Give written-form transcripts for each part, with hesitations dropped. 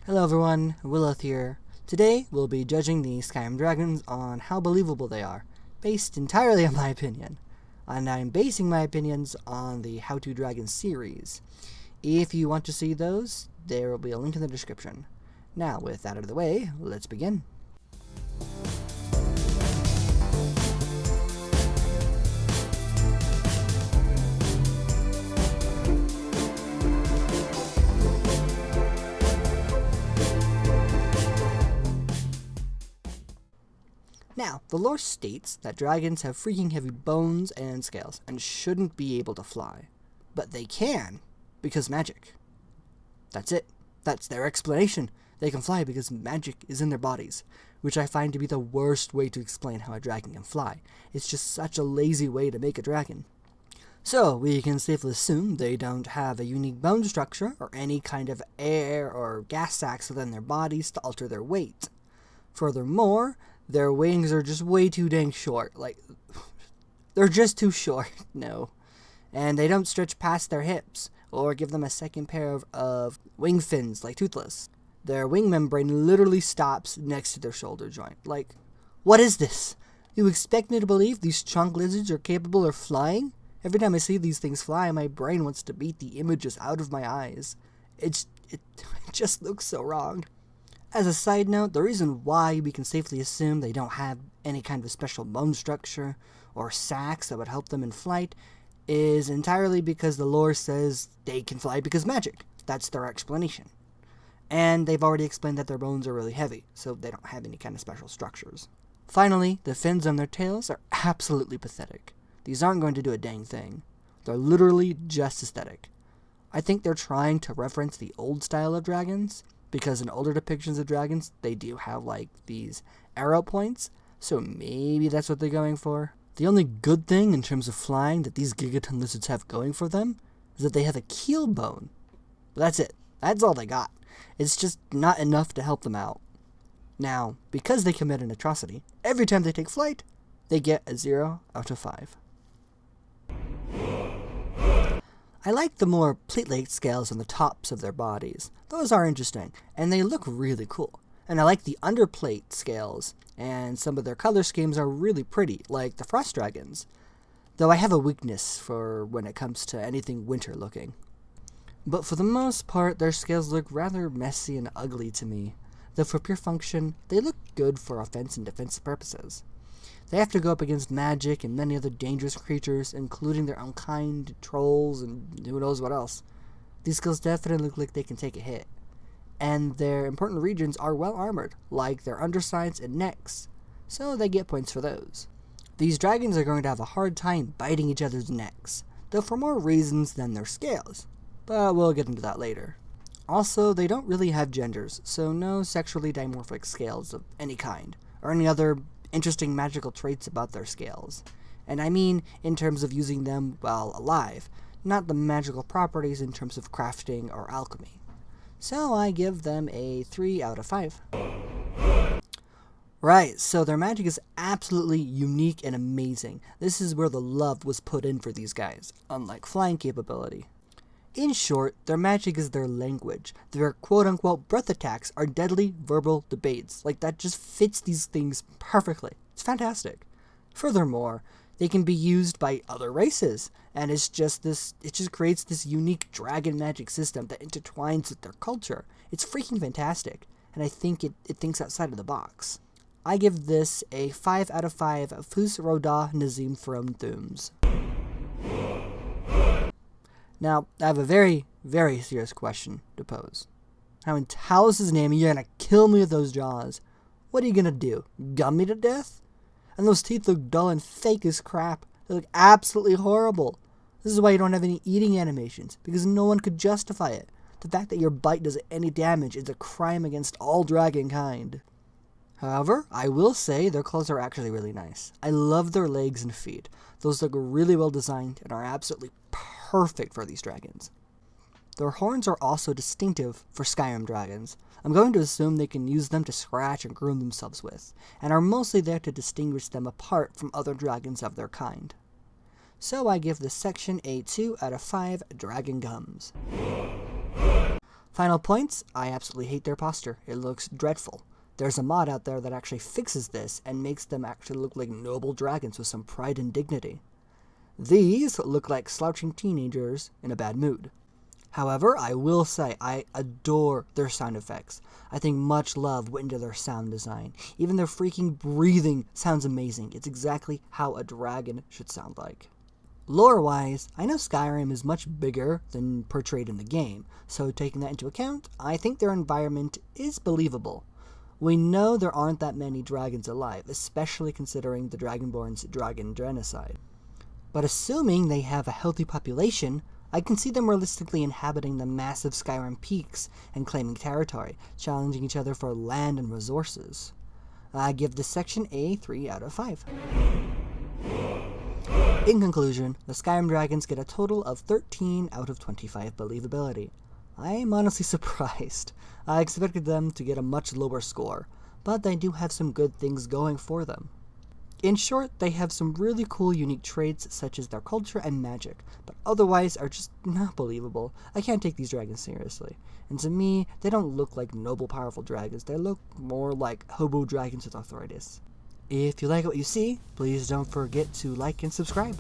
Hello everyone, Willith here. Today we'll be judging the Skyrim dragons on how believable they are, based entirely on my opinion. And I'm basing my opinions on the How to Dragon series. If you want to see those, there will be a link in the description. Now, with that out of the way, let's begin. Now, the lore states that dragons have freaking heavy bones and scales and shouldn't be able to fly. But they can, because magic. That's it. That's their explanation. They can fly because magic is in their bodies, which I find to be the worst way to explain how a dragon can fly. It's just such a lazy way to make a dragon. So, we can safely assume they don't have a unique bone structure or any kind of air or gas sacs within their bodies to alter their weight. Furthermore, their wings are just way too dang short. They're just too short, no. And they don't stretch past their hips, or give them a second pair of wing fins like Toothless. Their wing membrane literally stops next to their shoulder joint. What is this? You expect me to believe these chunk lizards are capable of flying? Every time I see these things fly, my brain wants to beat the images out of my eyes. It just looks so wrong. As a side note, the reason why we can safely assume they don't have any kind of special bone structure or sacs that would help them in flight is entirely because the lore says they can fly because magic. That's their explanation. And they've already explained that their bones are really heavy, so they don't have any kind of special structures. Finally, the fins on their tails are absolutely pathetic. These aren't going to do a dang thing. They're literally just aesthetic. I think they're trying to reference the old style of dragons, because in older depictions of dragons, they do have, these arrow points, so maybe that's what they're going for. The only good thing in terms of flying that these gigaton lizards have going for them is that they have a keel bone. But that's it. That's all they got. It's just not enough to help them out. Now, because they commit an atrocity, every time they take flight, they get a 0 out of 5. I like the more plate-like scales on the tops of their bodies. Those are interesting, and they look really cool. And I like the underplate scales, and some of their color schemes are really pretty, like the frost dragons. Though I have a weakness for when it comes to anything winter-looking. But for the most part, their scales look rather messy and ugly to me. Though for pure function, they look good for offense and defense purposes. They have to go up against magic and many other dangerous creatures, including their own kind, trolls, and who knows what else. These skills definitely look like they can take a hit. And their important regions are well armored, like their undersides and necks, so they get points for those. These dragons are going to have a hard time biting each other's necks, though for more reasons than their scales, but we'll get into that later. Also, they don't really have genders, so no sexually dimorphic scales of any kind, or any other interesting magical traits about their scales. And I mean in terms of using them while alive, not the magical properties in terms of crafting or alchemy. So I give them a 3 out of 5. Right, so their magic is absolutely unique and amazing. This is where the love was put in for these guys, unlike flying capability. In short, their magic is their language. Their quote-unquote breath attacks are deadly verbal debates. That just fits these things perfectly. It's fantastic. Furthermore, they can be used by other races, and it just creates this unique dragon magic system that intertwines with their culture. It's freaking fantastic, and I think it thinks outside of the box. I give this a 5 out of 5 Fus Rodah Nazim from Thumes. Now, I have a very, very serious question to pose. How in Talos' name you're gonna kill me with those jaws? What are you gonna do? Gum me to death? And those teeth look dull and fake as crap. They look absolutely horrible. This is why you don't have any eating animations, because no one could justify it. The fact that your bite does any damage is a crime against all dragon kind. However, I will say their clothes are actually really nice. I love their legs and feet. Those look really well designed and are absolutely perfect for these dragons. Their horns are also distinctive for Skyrim dragons. I'm going to assume they can use them to scratch and groom themselves with, and are mostly there to distinguish them apart from other dragons of their kind. So I give this section a 2 out of 5 dragon gums. Final points, I absolutely hate their posture. It looks dreadful. There's a mod out there that actually fixes this and makes them actually look like noble dragons with some pride and dignity. These look like slouching teenagers in a bad mood. However, I will say I adore their sound effects. I think much love went into their sound design. Even their freaking breathing sounds amazing. It's exactly how a dragon should sound like. Lore-wise, I know Skyrim is much bigger than portrayed in the game, so taking that into account, I think their environment is believable. We know there aren't that many dragons alive, especially considering the Dragonborn's dragon genocide. But assuming they have a healthy population, I can see them realistically inhabiting the massive Skyrim peaks and claiming territory, challenging each other for land and resources. I give this section a 3 out of 5. In conclusion, the Skyrim dragons get a total of 13 out of 25 believability. I am honestly surprised. I expected them to get a much lower score, but they do have some good things going for them. In short, they have some really cool unique traits such as their culture and magic, but otherwise are just not believable. I can't take these dragons seriously. And to me, they don't look like noble, powerful dragons. They look more like hobo dragons with arthritis. If you like what you see, please don't forget to like and subscribe.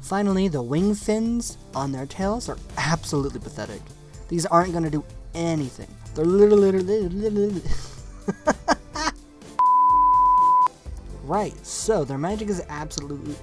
Finally, the wing fins on their tails are absolutely pathetic. These aren't going to do anything. They're literally right, so their magic is absolutely